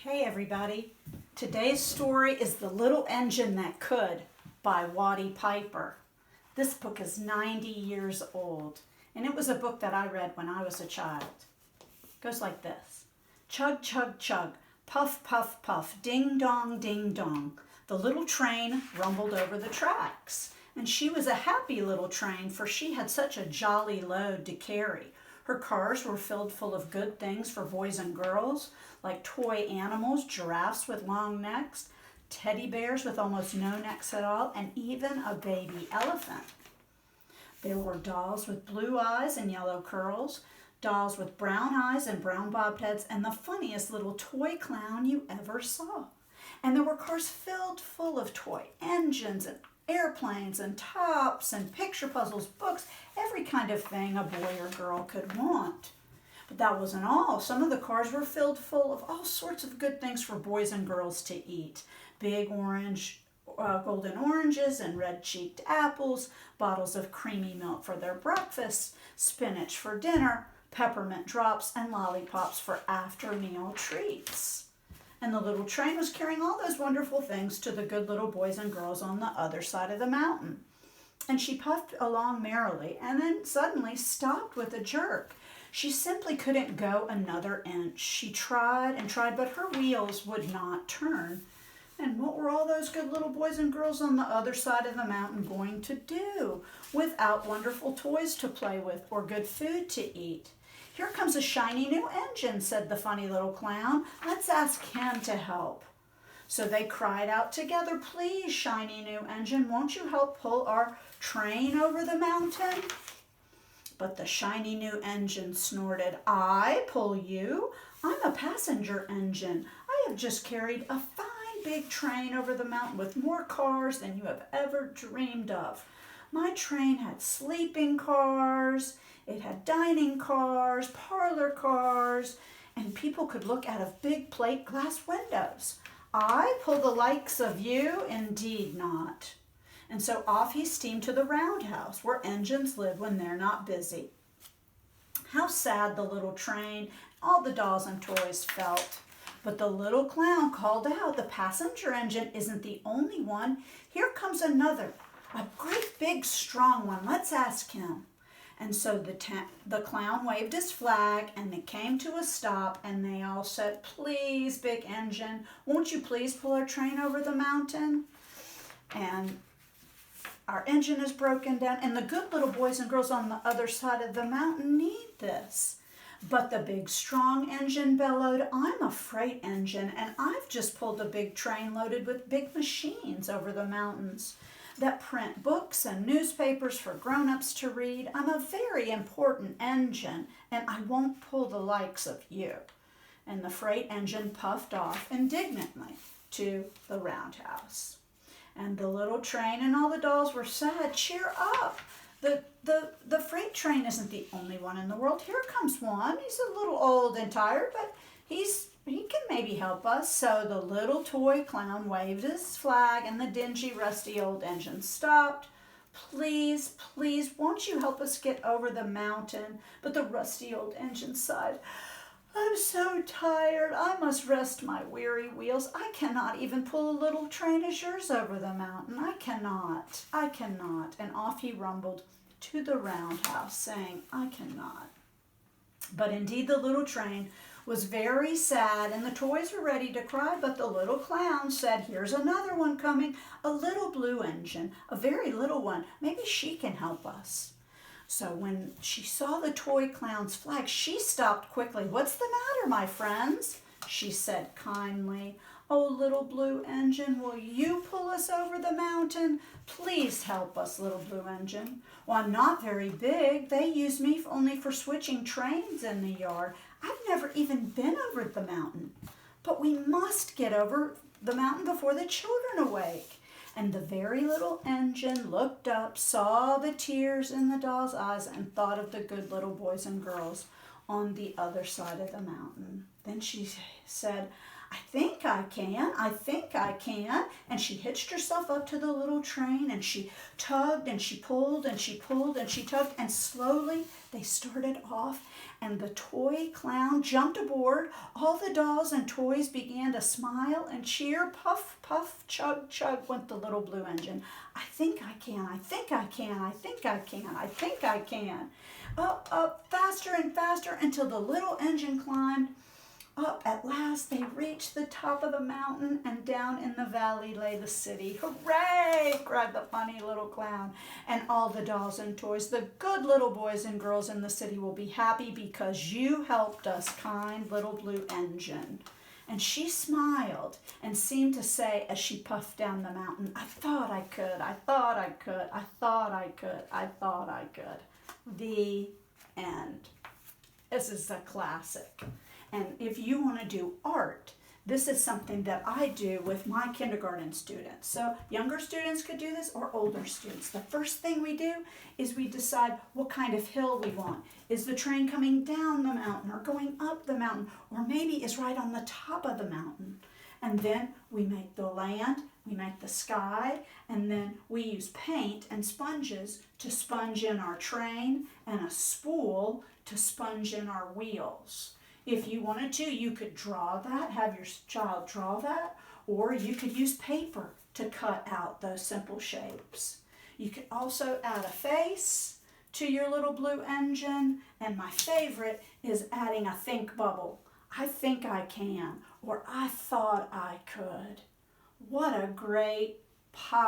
Hey everybody, today's story is The Little Engine That Could by Watty Piper. This book is 90 years old, and it was a book that I read when I was a child. It goes like this. Chug, chug, chug, puff, puff, puff, ding dong, ding dong. The little train rumbled over the tracks, and she was a happy little train, for she had such a jolly load to carry. Her cars were filled full of good things for boys and girls, like toy animals, giraffes with long necks, teddy bears with almost no necks at all, and even a baby elephant. There were dolls with blue eyes and yellow curls, dolls with brown eyes and brown bobbed heads, and the funniest little toy clown you ever saw. And there were cars filled full of toy engines and airplanes and tops and picture puzzles, books, every kind of thing a boy or girl could want. But that wasn't all. Some of the cars were filled full of all sorts of good things for boys and girls to eat. Big golden oranges and red-cheeked apples, bottles of creamy milk for their breakfast, spinach for dinner, peppermint drops, and lollipops for after-meal treats. And the little train was carrying all those wonderful things to the good little boys and girls on the other side of the mountain. And she puffed along merrily and then suddenly stopped with a jerk. She simply couldn't go another inch. She tried and tried, but her wheels would not turn. And what were all those good little boys and girls on the other side of the mountain going to do without wonderful toys to play with or good food to eat? "Here comes a shiny new engine," said the funny little clown. "Let's ask him to help." So they cried out together, "Please, shiny new engine, won't you help pull our train over the mountain?" But the shiny new engine snorted, "I pull you? I'm a passenger engine. I have just carried a fine big train over the mountain with more cars than you have ever dreamed of. My train had sleeping cars, it had dining cars, parlor cars, and people could look out of big plate glass windows. I pull the likes of you? Indeed not." And so off he steamed to the roundhouse, where engines live when they're not busy. How sad the little train, all the dolls and toys felt. But the little clown called out, "The passenger engine isn't the only one. Here comes another, a great big strong one. Let's ask him." And so the clown waved his flag, and they came to a stop, and they all said, "Please, big engine, won't you please pull our train over the mountain? And our engine is broken down, and the good little boys and girls on the other side of the mountain need this." But the big strong engine bellowed, "I'm a freight engine, and I've just pulled a big train loaded with big machines over the mountains that print books and newspapers for grown-ups to read. I'm a very important engine, and I won't pull the likes of you." And the freight engine puffed off indignantly to the roundhouse. And the little train and all the dolls were sad. "Cheer up! The freight train isn't the only one in the world. Here comes one. He's a little old and tired, but he can maybe help us." So the little toy clown waved his flag, and the dingy, rusty old engine stopped. "Please, please, won't you help us get over the mountain?" But the rusty old engine sighed, "I'm so tired. I must rest my weary wheels. I cannot even pull a little train as yours over the mountain. I cannot. And off he rumbled to the roundhouse, saying, "I cannot." But indeed the little train was very sad, and the toys were ready to cry, but the little clown said, "Here's another one coming, a little blue engine, a very little one. Maybe she can help us." So when she saw the toy clown's flag, she stopped quickly. "What's the matter, my friends?" she said kindly. "Oh, little blue engine, will you pull us over the mountain? Please help us, little blue engine." "Well, I'm not very big. They use me only for switching trains in the yard. I've never even been over the mountain. But we must get over the mountain before the children awake." And the very little engine looked up, saw the tears in the doll's eyes, and thought of the good little boys and girls on the other side of the mountain. Then she said, I think I can, I think I can. And she hitched herself up to the little train and she tugged and she pulled and she pulled and she tugged, and slowly they started off and the toy clown jumped aboard. All the dolls and toys began to smile and cheer. Puff, puff, chug, chug went the little blue engine. I think I can, I think I can, I think I can, I think I can. Up, up, faster and faster until the little engine climbed up. At last they reached the top of the mountain, and down in the valley lay the city. Hooray! Cried the funny little clown. And all the dolls and toys, the good little boys and girls in the city will be happy because you helped us, kind little blue engine. And she smiled and seemed to say as she puffed down the mountain, I thought I could, I thought I could, I thought I could, I thought I could. The end. This is a classic. And if you want to do art, this is something that I do with my kindergarten students. So younger students could do this, or older students. The first thing we do is we decide what kind of hill we want. Is the train coming down the mountain or going up the mountain, or maybe is right on the top of the mountain? And then we make the land, we make the sky, and then we use paint and sponges to sponge in our train, and a spool to sponge in our wheels. If you wanted to, you could draw that, have your child draw that, or you could use paper to cut out those simple shapes. You could also add a face to your little blue engine, and my favorite is adding a think bubble. I think I can, or I thought I could. What a great positive